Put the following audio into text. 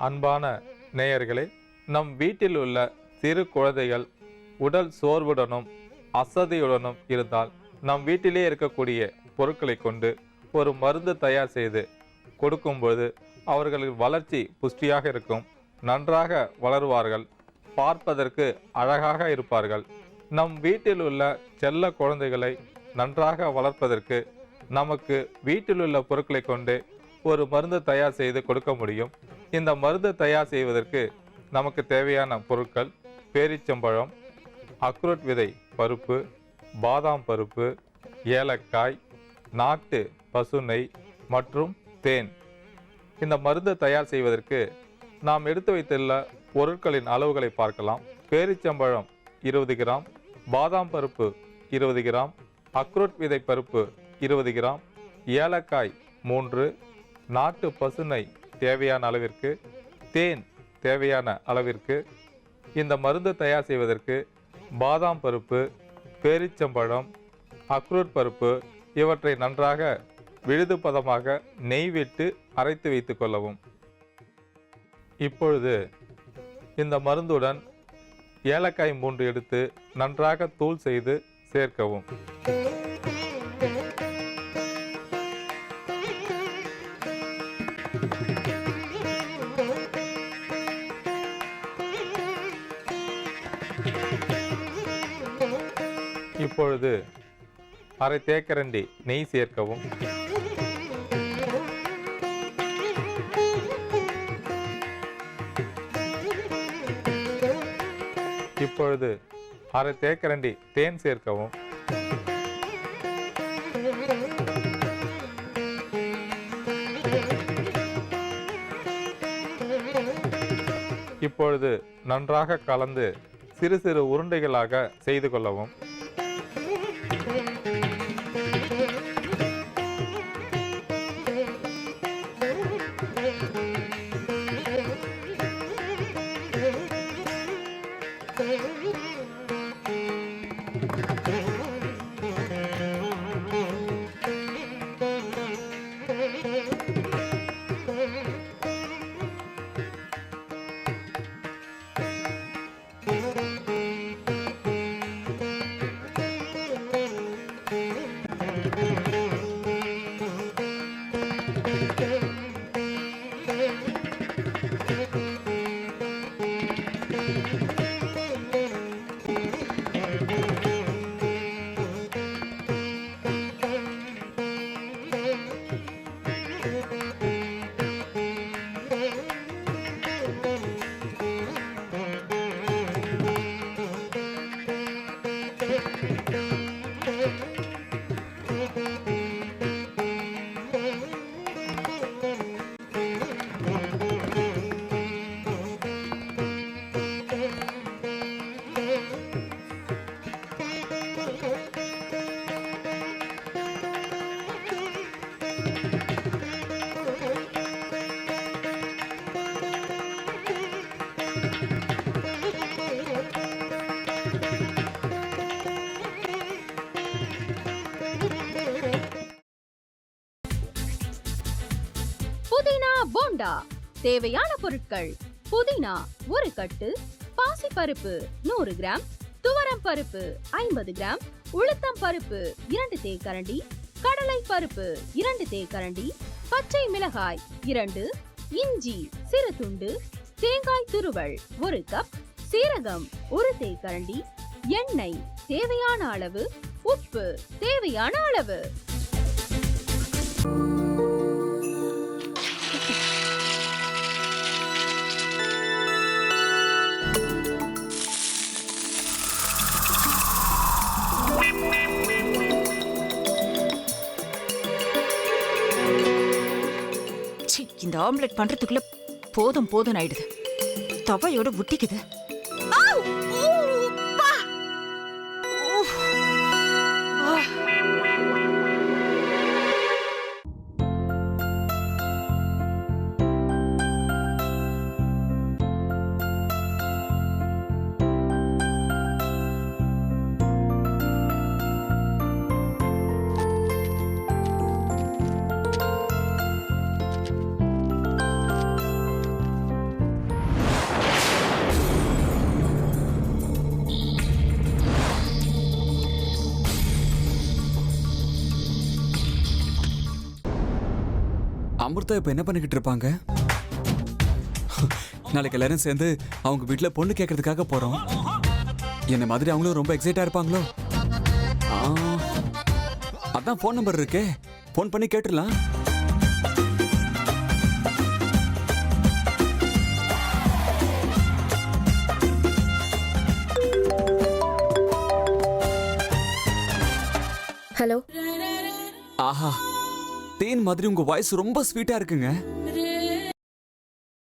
அன்பான நேயர்களே, நம் வீட்டில் உள்ள சிறு குழந்தைகள் உடல் சோர்வுடனும் அசதியுடனும் இருந்தால் நம் வீட்டிலே இருக்கக்கூடிய பொருட்களை கொண்டு ஒரு மருந்து தயார் செய்து கொடுக்கும்போது அவர்களின் வளர்ச்சி புஷ்டியாக இருக்கும், நன்றாக வளருவார்கள், பார்ப்பதற்கு அழகாக இருப்பார்கள். நம் வீட்டில் உள்ள செல்ல குழந்தைகளை நன்றாக வளர்ப்பதற்கு நமக்கு வீட்டில் உள்ள பொருட்களை கொண்டு ஒரு மருந்து தயார் செய்து கொடுக்க முடியும். இந்த மருந்து தயார் செய்வதற்கு நமக்கு தேவையான பொருட்கள் பேரிச்சம்பழம், அக்ரோட் விதை பருப்பு, பாதாம் பருப்பு, ஏலக்காய், நாட்டு பசு நெய் மற்றும் தேன். இந்த மருந்து தயார் செய்வதற்கு நாம் எடுத்து வைத்துள்ள பொருட்களின் அளவுகளை பார்க்கலாம். பேரிச்சம்பழம் 20 கிராம், பாதாம் பருப்பு 20 கிராம், அக்ரோட் விதை பருப்பு 20 கிராம், ஏலக்காய் 3, நாட்டு பசுனை தேவையான அளவிற்கு, தேன் தேவையான அளவிற்கு. இந்த மருந்து தயார் செய்வதற்கு பாதாம் பருப்பு, பேரிச்சம்பழம், அக்ரோட் பருப்பு இவற்றை நன்றாக விழுது பதமாக நெய் விட்டு அரைத்து வைத்து கொள்ளவும். இப்பொழுது இந்த மருந்துடன் ஏலக்காய் 3 எடுத்து நன்றாக தூள் செய்து சேர்க்கவும். இப்பொழுது அரை தேக்கரண்டி நெய் சேர்க்கவும். இப்பொழுது அரை தேக்கரண்டி தேன் சேர்க்கவும். இப்பொழுது நன்றாக கலந்து சிறு சிறு உருண்டைகளாக செய்து கொள்ளவும். புதினா போண்டா தேவையான பொருட்கள்: புதினா 1 கட்டு, பாசிப்பருப்பு 100 கிராம், துவரம் பருப்பு 50 கிராம், உளுத்தம் பருப்பு 2 தேக்கரண்டி, கடலை பருப்பு 2 தேக்கரண்டி, பச்சை மிளகாய் 2, இஞ்சி சிறு துண்டு, தேங்காய் துருவல் 1 கப், சீரகம் 1 தேக்கரண்டி, எண்ணெய் தேவையான அளவு, உப்பு தேவையான அளவு. இந்த ஆம்லெட் பண்றதுக்குள்ள போதும் போதும் ஆயிடுது. தவையோட ஒட்டிக்குது. அமிர்தா இப்ப என்ன பண்ணிக்கிட்டு இருப்பாங்க? நாளைக்கு எல்லாரும் சேர்ந்து அவங்க வீட்டுல பொண்ணு கேட்கறதுக்காக போறோம். என்ன மாதிரி அவங்களும் ரொம்ப எக்ஸைட்டா இருப்பாங்களோ? அதான் ஃபோன் நம்பர் இருக்கே, ஃபோன் பண்ணி கேட்டுடலாம். ஹலோ. ஆஹா, தேன் மாதிரி உங்க வாய்ஸ் ரொம்ப ஸ்வீட்டா இருக்குங்க.